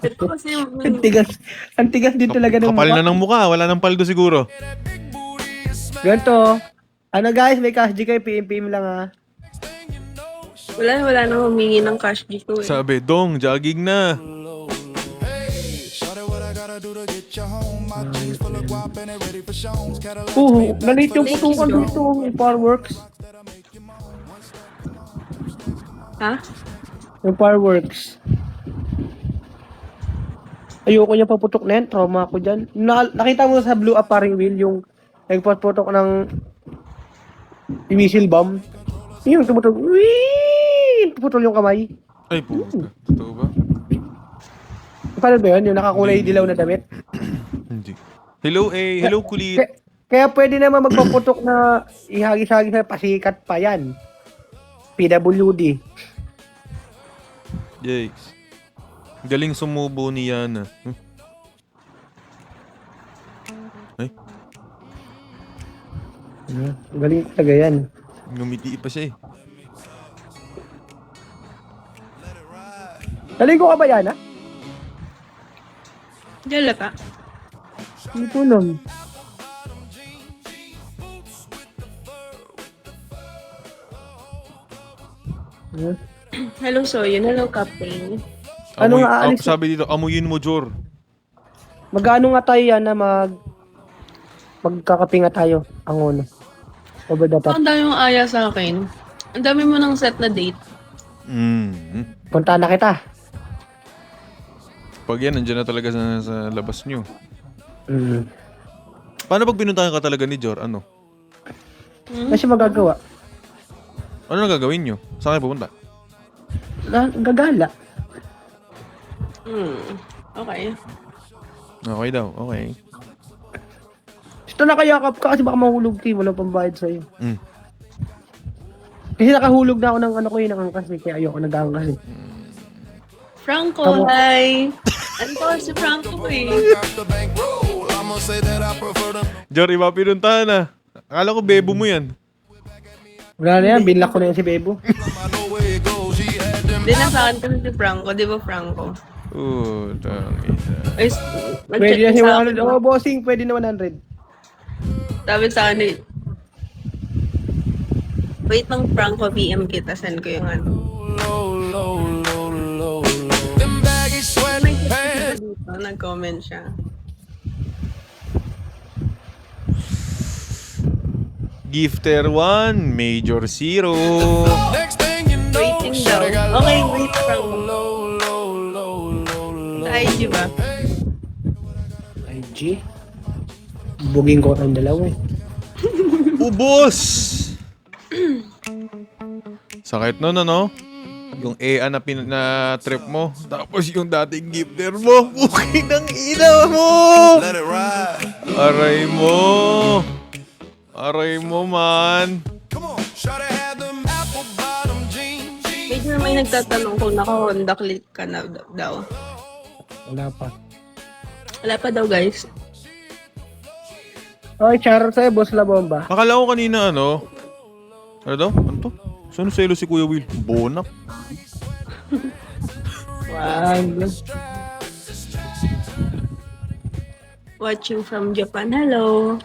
Ito kasi Ang tigas din talaga ng Kapal mukha. na ng mukha. Wala nang paldo siguro. Ganto. Ano guys, may cash G kayo, PM lang ha. wala na humingi ng cash dito eh. Sabi, Dong, jogging na. Shawty, what I gotta do to get you home? My jeans full of guap and they ready for shows. Cadillac Nalit yung putukan dito, yung fireworks. Ha? Yung fireworks. Ayoko niya paputok na yan, trauma ako dyan. Nakita mo sa Blue Up paring Will, yung nagpaputok ng missile bomb. Yung tumutok, wii! Puputol yung kamay. Ay, puta. Totoo ba? Paano ba yun? Yung nakakulay dilaw na damit? Hindi. Hello, hello, kulit. Kaya pwede naman magpaputok na ihagis-hagis na pasikat pa yan. PWD. Yikes. Galing sumubo ni Yana. Ay, Galing talaga yan. ngumiti pa siya eh. Naligo ka ba yan, ha? Dala ka. Hindi ko alam. Hello, Soyun. Hello, Captain. Anong aalis? Sabi dito, amuyin mo, Jor. Magkano nga tayo yan na magkakape nga tayo ang uno. Over the top. Ang dami mong aya sa akin. Ang dami mo ng set na date. Punta na kita. Pag yan, nandiyan na talaga sa labas nyo. Mm. Paano pag binuntahan ka talaga ni Jor? Ano? Kasi magagawa. Ano na gagawin nyo? Saan kayo pupunta? Gagala. Okay. Okay daw, okay. Ito nakayakap ka kasi baka mahulog ka. Walang pambayad sa'yo. Mm. Kasi nakahulog na ako ng ano ko yun, ng angkas eh. Kaya ayoko nag-angkas eh. Franco, Tama. hi! Ano ba si Franco eh? got the bankroll. I'ma say that I prefer them. Jor, iba pinuntahan na. Akala ko bebo mo yan. Wala na yan, binlock ko na yan si Bebo. I know where it goes. She had them. Hindi na sa akin kasi si Franco. Di ba Franco? Tangina. Ay, Pwede na nag-chat si sa 100. akin. Oh, bossing, pwede na 100. Sabi sa akin eh, wait lang Franco, PM kita. Send ko yung ano. Them baggy sweatpants. Dito, nag-comment siya. Gifter 1, Major 0. Next thing you know, Waiting daw. shawty got Okay, low, wait Franco. Sa IG ba? IG? Buging ko ang dalawa eh. Ubos! Sakit nun, ano? Yung EA na trip mo. Tapos yung dating gifter mo. Buking ng ina mo! let it ride. Aray mo! Aray mo, man. Come on, shawty had them apple bottom jeans. Medyo may nagtatanong kung naka-Honda Click ka na daw. Wala pa. Wala pa daw guys. Okay, charot sa'yo, boss La Bomba. Akala ko kanina, ano? Ano daw? Ano to? Saan selo si Kuya Will? Bonak. Wag. Watching from Japan. Hello.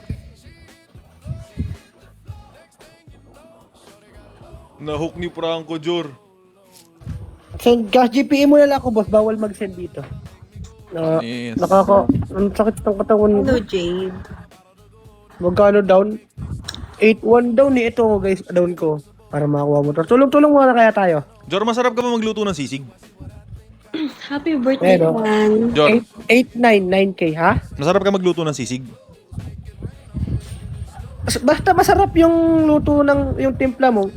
Nahook ni Franco, Jor. Send cash GPM mo na lang ako, boss. Bawal mag-send dito. Yes. Ang sakit ng katawan mo. Hello, Jade. Magkano down? 8-1 down eh. Ito guys, down ko. Para makakuha mo to. Tulong-tulong muna kaya tayo. Jor, masarap ka ba magluto ng sisig? Happy birthday, Pero, man. Jor, 9K ha? masarap ka magluto ng sisig? Basta masarap yung luto ng yung timpla mo.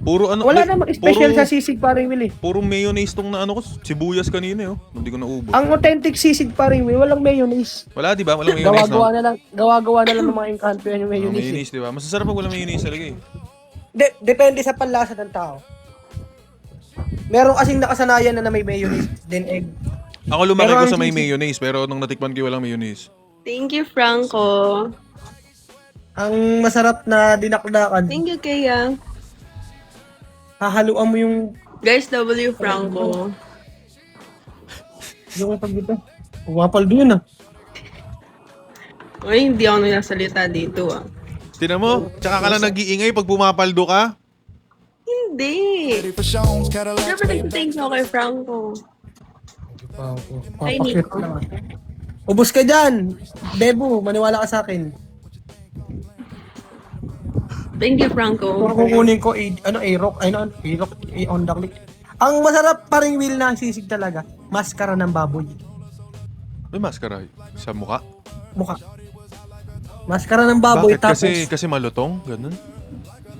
Puro ano? Wala ay, namang special puro- sa sisig paring Will eh. Puro mayonnaise tong na ano ko, sibuyas kanina eh, oh. Hindi ko naubos. Ang authentic sisig paring Will, walang mayonnaise. Wala, di ba? Walang mayonnaise, no? Gawa-gawa na lang ng mga engkanto yan yung Oh, mayonnaise. mayonnaise, di ba? Masasarap pag walang mayonnaise talaga eh. Depende sa panlasa ng tao. Meron kasing nakasanayan na may mayonnaise, then egg. Ako lumaki Pero ko ang sa may sisig- mayonnaise, pero nung natikman ko walang mayonnaise. Thank you, Franco. Ang masarap na dinakdakan, Thank you, Kaya. hahaluan mo yung Guys, W Franco. pag dito. Wapal doon ah. Uy, hindi ako nagsasalita dito ah. Tinan mo, tsaka ka lang nag-iingay pag pumapaldo ka. Hindi. Ready for Sean's Cadillac. Siyempre nag-thank ako kay Franco. Ay, Papakit Nico. lang. Ubus ka dyan. Bebo, maniwala ka sa akin. Thank you, Franco. Kung kukunin ko, A-Rock, on the click. Ang masarap pa rin Will na sisig talaga, maskara ng baboy. May maskara sa mukha. Mukha. Maskara ng baboy, Bakit? tapos Kasi malutong? Ganun?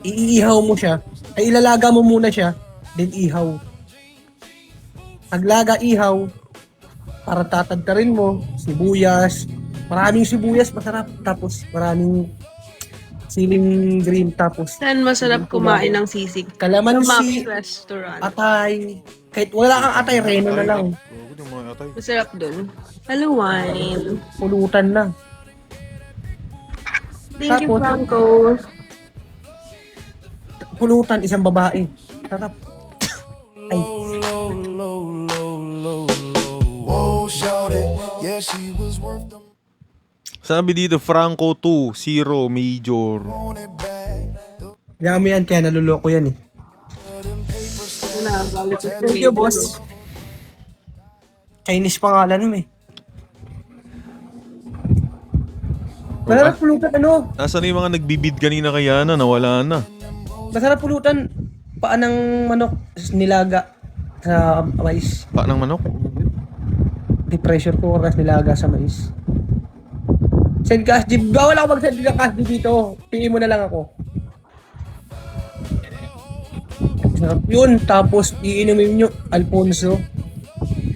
iihaw mo siya. Ay ilalaga mo muna siya, then ihaw. Paglaga ihaw, para tatagtarin mo, sibuyas, maraming sibuyas, masarap. Tapos maraming siling green, tapos Saan masarap kumain ng sisig? Sa kalamansi, Max Restaurant. atay. Kahit wala kang atay, reno na lang. Huwag yung mga atay. Masarap dun. Hello, wine. Pulutan na. Thank you, Tapos- Franco. Pulutan, isang babae. Sarap. Ay, Whoa, shorty. Yeah, she was worth the Sabi dito, Franco 2, 0, Major. money bag. yami yan, kaya naluloko yan eh. Thank you, boss. Chinese pangalan mo eh. Masarap pulutan, ano? Nasaan na yung mga nagbibid kanina kaya na, nawala na. Masarap pulutan. Paan ng manok nilaga sa mais. Pa ng manok? Di-pressure ko oras nilaga sa mais. Send cash, bawal ako mag-send ng cash dito. PM mo na lang ako. Sarap yun. Tapos iinumin nyo Alfonso,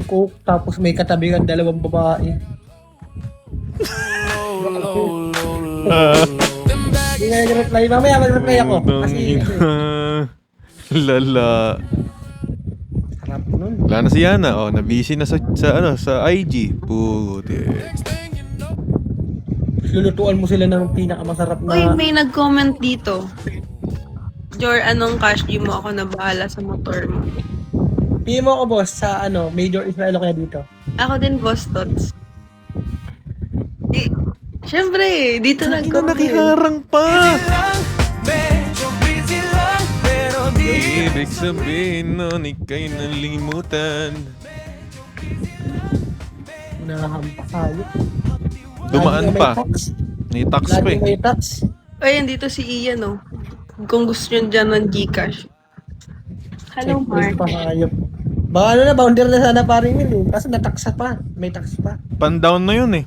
Coke, tapos may katabi kang dalawang babae. Hindi na nag-reply. Mamaya mag-reply ako. Kasi Lala. sarap nun. Wala na si Yana. Oh, na-busy na sa IG. Puti. Lulutuan mo sila ng pinakamasarap na... Uy, may nag-comment dito. Jor, anong cash mo ako na bahala sa motor mo? PM mo ako, boss, sa Major Israel o kaya dito. Ako din, Boss Tots. Siyempre, dito nag-comment. Nakiharang pa! Medyo busy lang, pero di Ibig sabihin nun, ika'y nalimutan. Nahampas tayo. Dumaan pa. May tax pa Lagi eh. may tax. Ay, andito si Ian, oh. Kung gusto nyo dyan ng Gcash. Hello, Check Mark. pa hayop. Baka boundary na sana paring Will eh. Kasi nataksa pa. May tax pa. Pan-down na yun eh.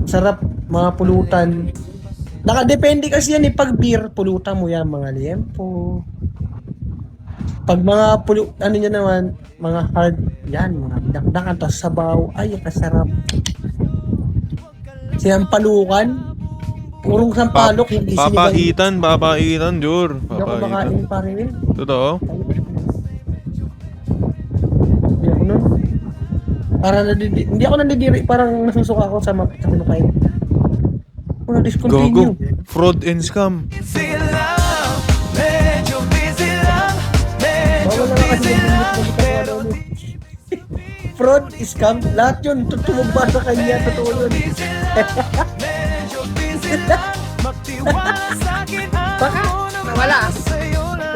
Sarap, mga pulutan. Nakadepende kasi yan eh. Pag beer, pulutan mo yan. Mga liempo. Pag mga ano nyo naman, mga hard, yan, mga dakdakan, tapos sabaw. Ay, kasarap. Sinampalukan. Purong sampalok, hindi sinigang. Papaitan, Jor. Hindi ako Papaitan. makain paring Will. Totoo? Hindi ako nun. Hindi ako nandidiri, parang nasusuka ako sa kinakain. Wala, discontinue. Gago. Fraud and scam. busy lang. Medyo busy lang. Medyo Bawal na kasi yung fraud, scam, lahat yun. Tumugba sa kanya, totoo yun. Baka, nawala.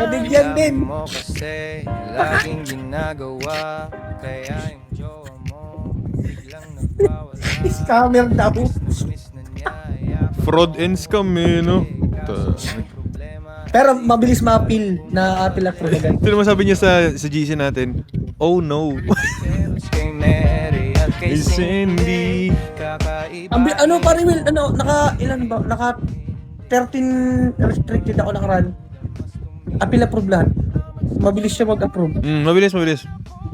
Nabigyan din. mo kasi laging ginagawa. Kaya yung jowa mo biglang nagwawala. Scammer daw. Miss na niya, Fraud and scam eh, no? Pero mabilis ma-appeal. Na-appeal ang fraud agad. Ito naman sabi niya sa GC natin, oh no. kay Mary at kay Kay Cindy. Kakaiba Ano pa rin, Will? Ano, ilan ba? Naka 13 restricted ako nakaraan. Appeal approve lahat. Mabilis siya mag-approve. Mabilis.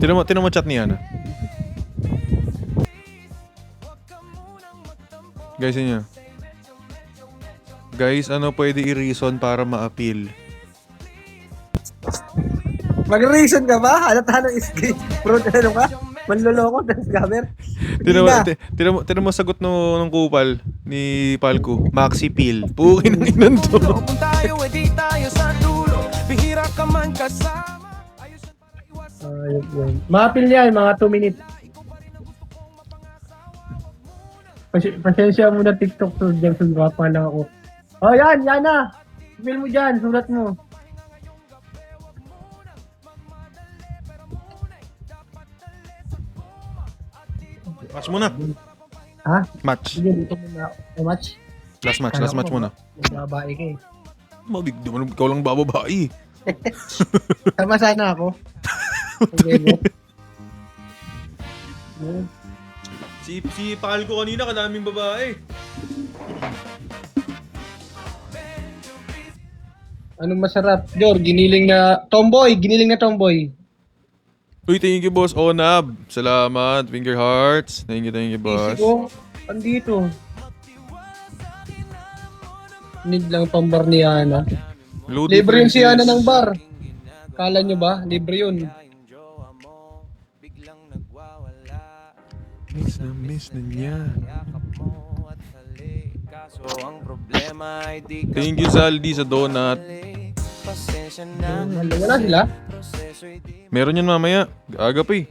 Tinan mo chat niya na. Guys, yun niya. Guys, ano pwede i-reason para ma-appeal? Mag-reason ka ba? Halata ng escape. Fraud, ano ka? Manloloko ng scammer. Tinan mo sagot ng kupal ni Palco. Maxi Peel. Pukin ng inan to. Kung tayo di tayo sa dulo. Bihira ka man kasama. Ayun yun. Ma-appeal yan, mga 2 minutes. Pasensya muna TikTok to dyan. Sundwa pa lang ako. Oh, yan na. Appeal mo dyan, sulat mo. Match muna. Ha? Match. Sige, dito muna. Match? Last match muna. Babae ka eh. Mabig naman, ikaw lang bababae. Tama sana ako. Okay mo. Si Palco kanina, kadaming babae. Anong masarap? Jor, giniling na tomboy. Uy, thank you, boss. Onab. Salamat. Finger hearts. Thank you, boss. Isigo, andito. Need lang pang bar ni Ana. Load Libre yun si Ana differences. ng bar. Kala nyo ba? Libre yun. Miss na niya. So ang problema ay di ka Thank you, Saldi, sa donut. pasensya na. Wala sila? Meron yan mamaya. Aga pa eh.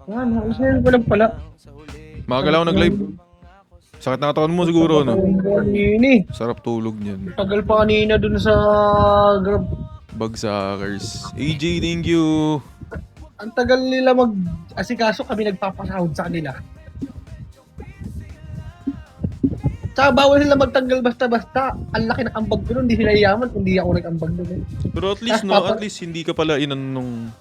Ano, isa ko lang pala. Makakala ko nag-live. Sakit na katawan mo siguro, no? Kanini. Sarap tulog niyan. Tagal pa kanina dun sa Grab. Bagsakers. AJ, thank you. Ang tagal nila mag-asikaso, kami nagpapasahod sa kanila. Tsaka bawal sila magtanggal basta-basta. Ang laki ng ambag ko nun, hindi sila yaman, kundi ako nag-ambag nun. Eh. Pero at least, no? At least hindi ka pala inanong...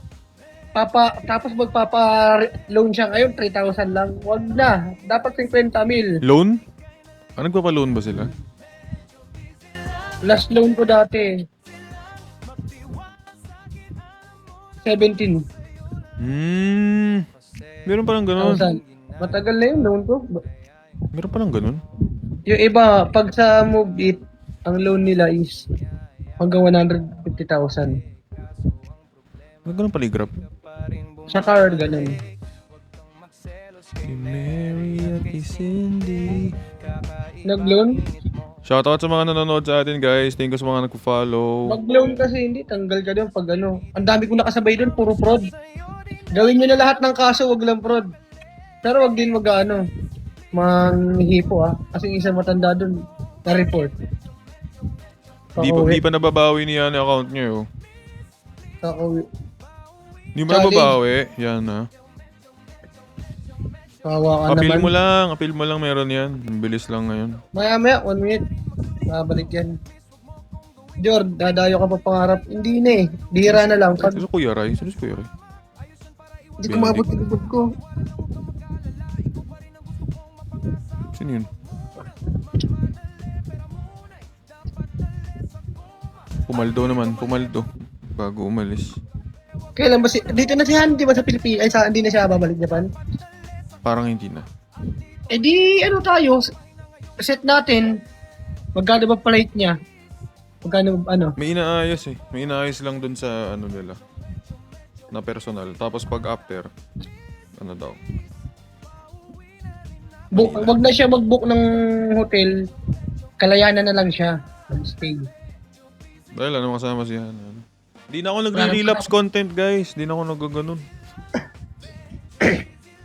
Tapos magpapa-loan siya ngayon, 3,000 lang. Wag na. Dapat 50 mil. Loan? Nagpapa-loan ba sila? Last loan ko dati. 17,000. Meron palang ganun. Matagal na yung loan ko. Meron palang ganun. Yung iba, pag sa Move It, ang loan nila is hanggang 150,000. Ganun pala yung Grab. Sa car, ganun. Kay Mary at kay Cindy. Nag-loan? Shoutout sa mga nanonood sa atin, guys. Thank you sa mga nagpo-follow. Mag-loan kasi hindi, tanggal ka doon pag ano. Ang dami ko nakasabay doon, puro fraud. Gawin nyo na lahat ng kaso, wag lang fraud. Pero wag din mag-ano, manghipo Kasi isang matanda doon, na-report. Di pa nababawi niya ang account niyo. Kakauwi. Di mo Challenge. nababawi. Yan ha. Kawa ka Appeal naman. mo lang, meron yan. Ang bilis lang ngayon. Maya, 1 minute. Babalik yan. Jord, dadayo ka pa pangarap. Hindi na eh. Bihira na lang. Pag Sino Kuya Ray? Sino si Kuya Ray? hindi ko mabot yung likod ko. Sino yun? Pumaldo naman. Bago umalis. Kailan ba dito na si Han, di ba sa Pilipinas? Hindi na siya babalik Japan? Parang hindi na. Eh di, ano tayo? Set natin. Magkano ba flight niya? Magkano, ano? May inaayos eh. May inaayos lang dun sa ano nila. Na personal. Tapos pag after, ano daw. Wag na siya mag-book ng hotel. Kalayanan na lang siya. Stay. Dahil ano kasama siya. Ano. Di na ako nagre-relapse content, guys. Di na ako nagaganon.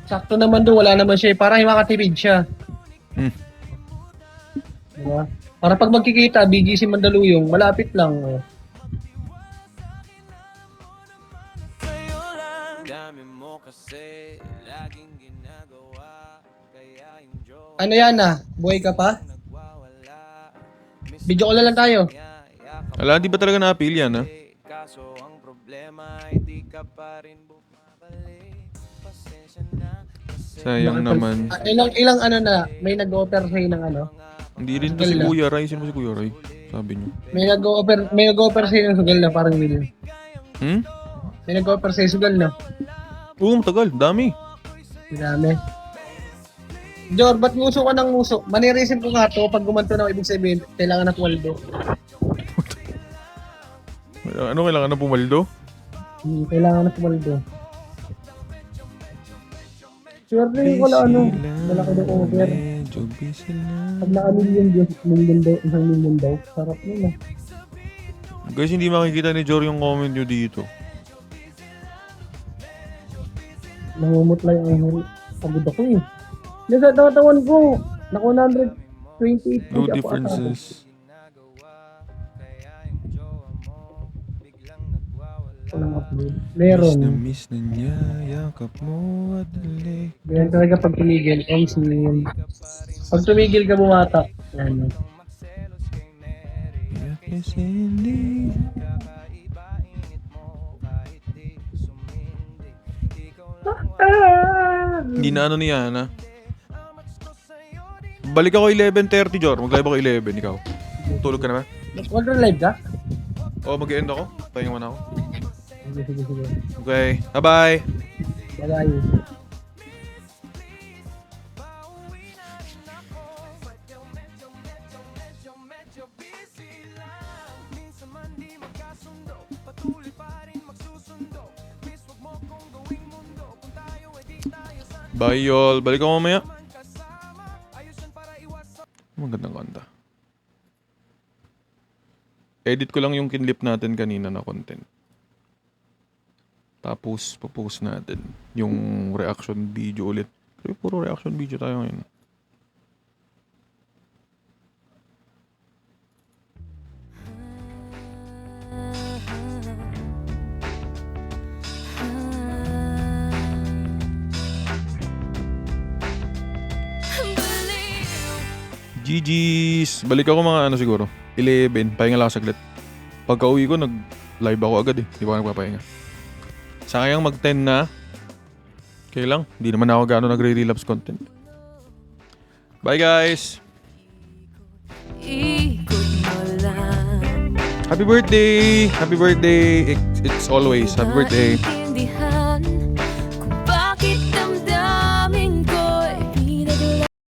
Sakto naman doon, wala naman siya. Parang makatipid siya. Hmm. Diba? Para pag magkikita, BGC Mandaluyong, malapit lang. Oh. Sa'yo lang, dami mo kasi laging ginagawa. Kaya yung joke Ano yan buhay ka pa? nagwawala. Video call na lang tayo. Ala, di ba talaga na-appeal yan, ha? Kaso ang problema ay di ka pa rin bumabalik. Pasensya na. Sayang naman. Ilang ano na, may nag-offer sa'yo ng ano? Hindi rin to si Kuya Ray. Sino ba si Kuya Ray? Sabi niyo. May nag-offer sa'yo ng sugal na parang million. Hmm? May nag-offer sa'yo sugal na. Oo, matagal. Dami. Dami. Jor, ba't nguso ka ng nguso? Manirisin ko nga to, pag gumanto na ibig sabihin, kailangan na Waldo. Ano kailangan na pumaldo? Kailangan na Waldo. Swerte yung wala ano, malaki na offer. Medyo busy lang. Pag naka-million Diyos, million daw, isang million daw. Sarap nun Guys, hindi makikita ni Jor yung comment nyo dito. Nangumutla yung ahol. Pagod ako eh. Nasa tatawan ko, naka 128. No differences. Walang upload. Miss na Meron. miss na niya. Yakap mo at dali. Ganyan talaga pag tumigil. Pag tumigil ka bumata. Yan. Iyak yes hindi. Hindi na ano niya, ha? Balik ako 11:30, Jor. Mag-live ako 11, ikaw. Tulog ka na ba? Order live ka? O, mag-end ako. Pahinga muna ako. Sige. Okay, bye-bye. Bye-bye. Bye, y'all. Balik ako mamaya. Magandang kanta. Edit ko lang yung kinlip natin kanina na content. Tapos, post natin yung reaction video ulit. Kasi puro reaction video tayo ngayon. GG's! Balik ako mga ano siguro, 11. Pahinga lang ako saglit. Pagka uwi ko, nag-live ako agad eh. Di ba ako nagpapahinga. Sayang mag-10 na. Okay lang. Hindi naman ako gaano nagre-relapse content. Bye guys! Happy birthday! Happy birthday! It's always happy birthday.